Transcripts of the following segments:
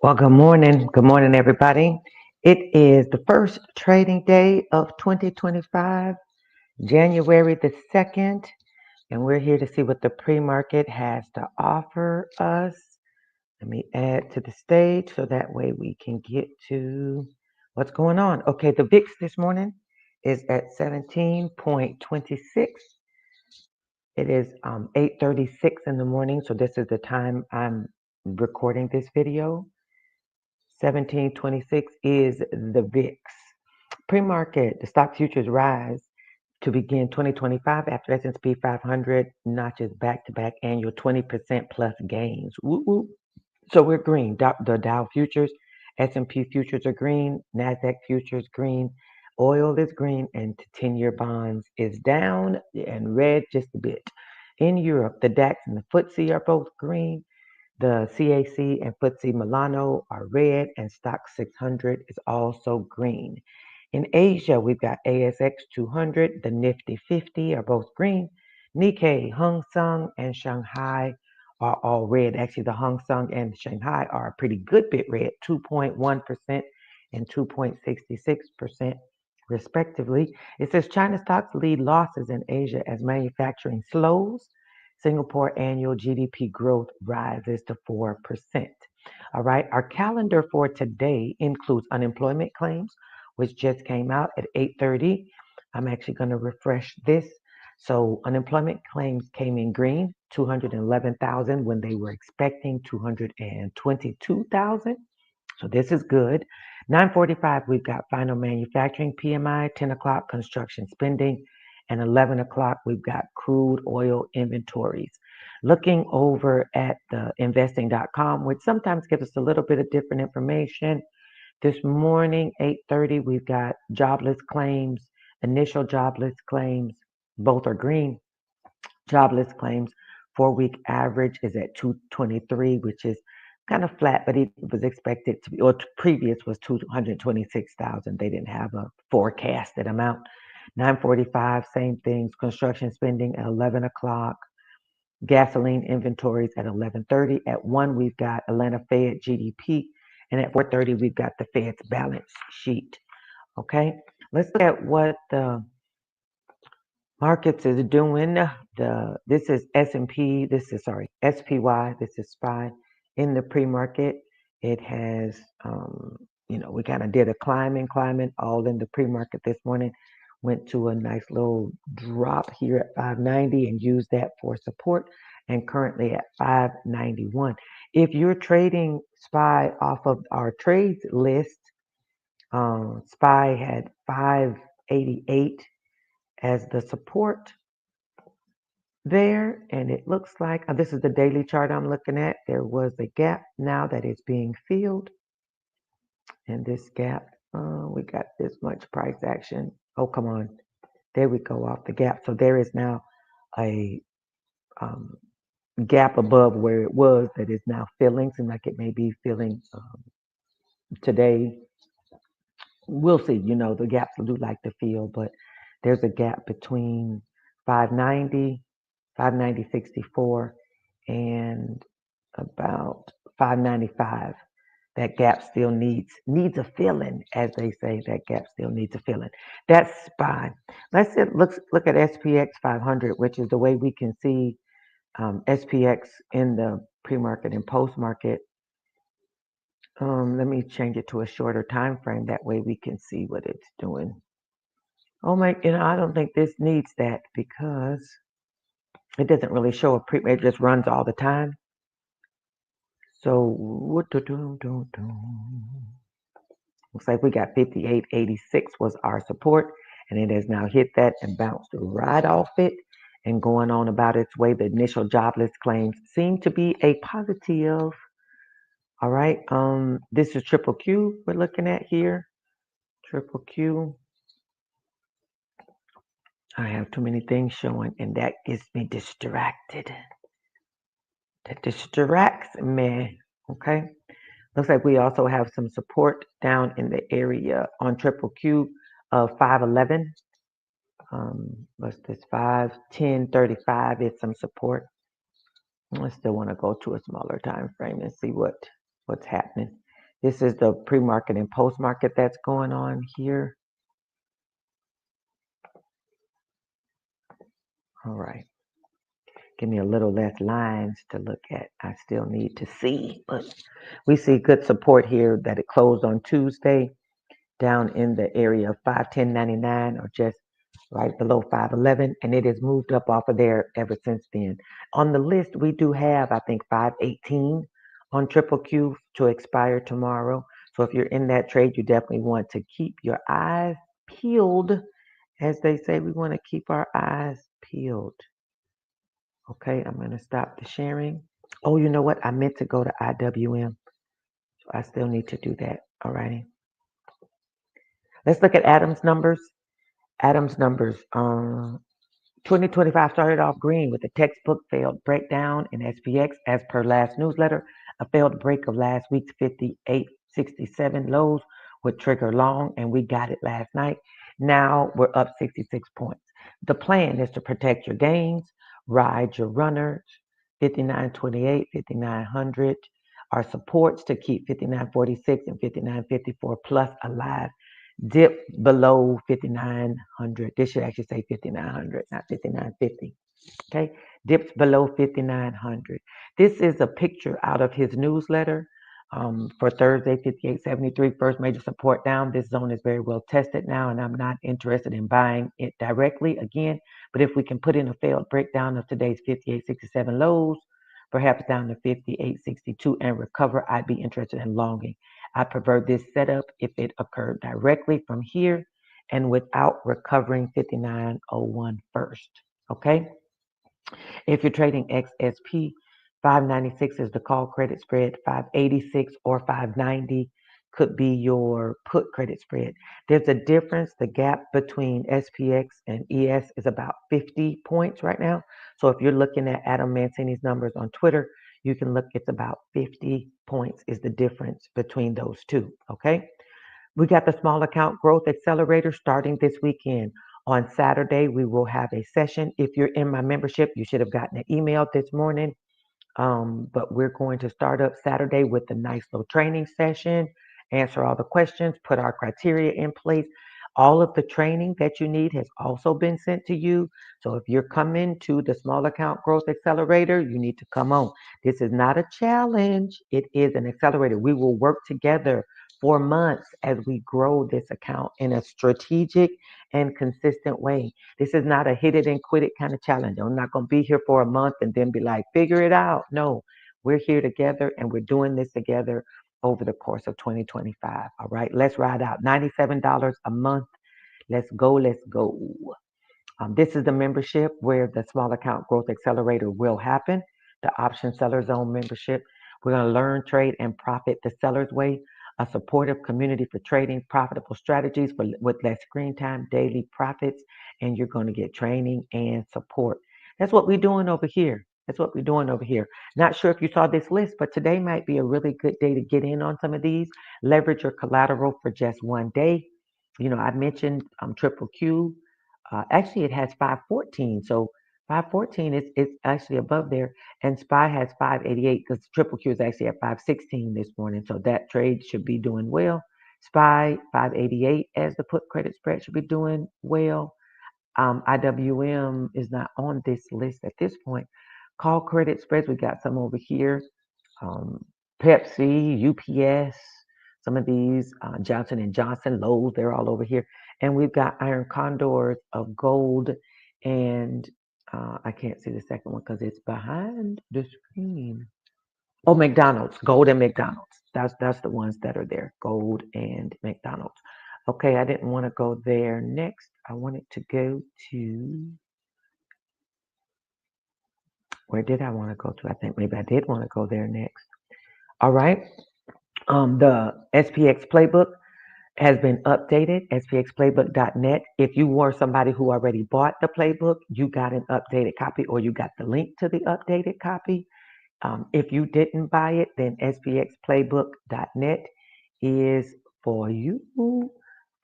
Well, good morning. Good morning, everybody. It is the first trading day of 2025, January the 2nd, and we're here to see what the pre-market has to offer us. Let me add to the stage so that way we can get to what's going on. Okay, the VIX this morning is at 17.26. It is 8:36 in the morning, so this is the time I'm recording this video. 1726 is the VIX. Pre-market, the stock futures rise to begin 2025 after S&P 500 notches back-to-back annual 20% plus gains. Woo woo. So we're green. The Dow futures, S&P futures are green, Nasdaq futures green, oil is green, and 10-year bonds is down and red just a bit. In Europe, the DAX and the FTSE are both green. The CAC and FTSE Milano are red, and Stock 600 is also green. In Asia, we've got ASX 200, the Nifty 50 are both green. Nikkei, Hang Seng, and Shanghai are all red. Actually, the Hang Seng and Shanghai are a pretty good bit red, 2.1% and 2.66% respectively. It says China stocks lead losses in Asia as manufacturing slows. Singapore annual GDP growth rises to 4%. All right, our calendar for today includes unemployment claims, which just came out at 8:30. I'm actually going to refresh this. So unemployment claims came in green, 211,000 when they were expecting 222,000. So this is good. 9:45, we've got final manufacturing PMI, 10 o'clock construction spending, and 11 o'clock, we've got crude oil inventories. Looking over at the investing.com, which sometimes gives us a little bit of different information. This morning, 8:30, we've got jobless claims, initial jobless claims, both are green. Jobless claims, 4-week average is at 223, which is kind of flat, but it was expected to be, or previous was 226,000. They didn't have a forecasted amount. 9:45, same things. Construction spending at 11 o'clock. Gasoline inventories at 11:30. At 1, we've got Atlanta Fed GDP, and at 4:30, we've got the Fed's balance sheet. Okay, let's look at what the markets is doing. This is S&P. This is SPY. This is SPY in the pre-market. It has, we kind of did a climbing, all in the pre-market this morning. Went to a nice little drop here at 590 and used that for support, and currently at 591. If you're trading SPY off of our trades list, SPY had 588 as the support there, and it looks like this is the daily chart I'm looking at. There was a gap now that is being filled, and this gap, we got this much price action. Oh, come on. There we go, off the gap. So there is now a gap above where it was that is now filling. Seems like it may be filling today. We'll see. The gaps do like to fill, but there's a gap between 590, 590.64, and about 595. That gap still needs a filling, as they say. That gap still needs a filling. That's SPY. Let's look at SPX 500, which is the way we can see SPX in the pre-market and post-market. Let me change it to a shorter time frame. That way we can see what it's doing. Oh my, I don't think this needs that because it doesn't really show a pre. It just runs all the time. So looks like we got 58.86 was our support, and it has now hit that and bounced right off it and going on about its way. The initial jobless claims seem to be a positive. All right. This is triple Q we're looking at here. Triple Q. I have too many things showing, and that gets me distracted. That distracts me. Okay. Looks like we also have some support down in the area on triple Q of 511. What's this? 510.35 is some support. I still want to go to a smaller time frame and see what's happening. This is the pre-market and post-market that's going on here. All right. Give me a little less lines to look at. I still need to see, but we see good support here that it closed on Tuesday down in the area of 510.99 or just right below 511, and it has moved up off of there ever since then. On the list, we do have, I think, 518 on triple Q to expire tomorrow. So if you're in that trade, you definitely want to keep your eyes peeled. As they say, we want to keep our eyes peeled. Okay, I'm going to stop the sharing. Oh, you know what? I meant to go to IWM. So I still need to do that. All righty. Let's look at Adam's numbers. Adam's numbers. 2025 started off green with a textbook failed breakdown in SPX as per last newsletter. A failed break of last week's 58.67 lows would trigger long, and we got it last night. Now we're up 66 points. The plan is to protect your gains, ride your runners, 59.28, 5900. Our supports to keep 59.46 and 59.54 plus alive. Dip below 5,900. This should actually say 5,900, not 5,950. Okay, dips below 5,900. This is a picture out of his newsletter for Thursday, 58.73. First major support down. This zone is very well tested now, and I'm not interested in buying it directly again. But if we can put in a failed breakdown of today's 58.67 lows, perhaps down to 58.62 and recover, I'd be interested in longing. I prefer this setup if it occurred directly from here and without recovering 59.01 first. Okay. If you're trading XSP, 596 is the call credit spread, 586 or 590 could be your put credit spread. There's a difference. The gap between SPX and ES is about 50 points right now. So if you're looking at Adam Mancini's numbers on Twitter, you can look, it's about 50 points is the difference between those two. Okay. We got the small account growth accelerator starting this weekend. On Saturday, we will have a session. If you're in my membership, you should have gotten an email this morning. But we're going to start up Saturday with a nice little training session, answer all the questions, put our criteria in place. All of the training that you need has also been sent to you. So if you're coming to the Small Account Growth Accelerator, you need to come on. This is not a challenge. It is an accelerator. We will work together for months as we grow this account in a strategic and consistent way. This is not a hit it and quit it kind of challenge. I'm not going to be here for a month and then be like, figure it out. No, we're here together and we're doing this together over the course of 2025. All right, let's ride out. $97 a month. Let's go. Let's go. This is the membership where the Small Account Growth Accelerator will happen. The Option Seller Zone membership. We're going to learn, trade, and profit the seller's way. A supportive community for trading profitable strategies with less screen time, daily profits, and you're going to get training and support. That's what we're doing over here. That's what we're doing over here. Not sure if you saw this list, but today might be a really good day to get in on some of these. Leverage your collateral for just one day. You know, I mentioned Triple Q. Actually, it has 514. So 514 is actually above there. And SPY has 588 because Triple Q is actually at 516 this morning. So that trade should be doing well. SPY 588 as the put credit spread should be doing well. IWM is not on this list at this point. Call credit spreads, we got some over here. Um, Pepsi, UPS, some of these, Johnson and Johnson, Lowe's, they're all over here. And we've got iron condors of gold and I can't see the second one because it's behind the screen. Oh, McDonald's, gold and McDonald's. That's the ones that are there, gold and McDonald's. Okay, I didn't want to go there next. I wanted to go to, where did I want to go to? I think maybe I did want to go there next. All right. The SPX playbook has been updated, spxplaybook.net. If you were somebody who already bought the playbook, you got an updated copy or you got the link to the updated copy. If you didn't buy it, then spxplaybook.net is for you.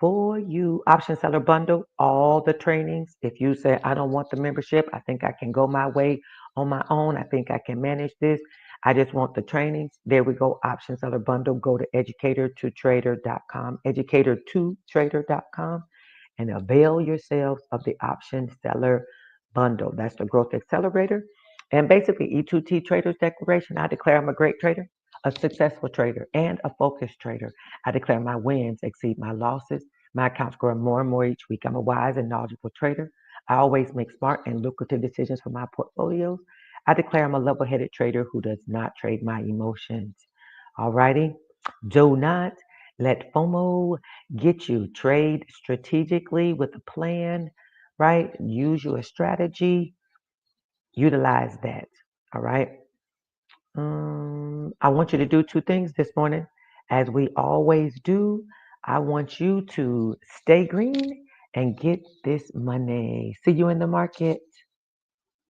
For you. Option Seller Bundle, all the trainings. If you say, I don't want the membership, I think I can go my way on my own. I think I can manage this. I just want the trainings. There we go. Option seller bundle. Go to educator2trader.com, educator2trader.com, and avail yourselves of the option seller bundle. That's the growth accelerator. And basically, E2T Traders Declaration. I declare I'm a great trader, a successful trader, and a focused trader. I declare my wins exceed my losses. My accounts grow more and more each week. I'm a wise and knowledgeable trader. I always make smart and lucrative decisions for my portfolios. I declare I'm a level-headed trader who does not trade my emotions. Alrighty? Do not let FOMO get you. Trade strategically with a plan, right? Use your strategy. Utilize that. All right? I want you to do two things this morning. As we always do, I want you to stay green and get this money. See you in the market.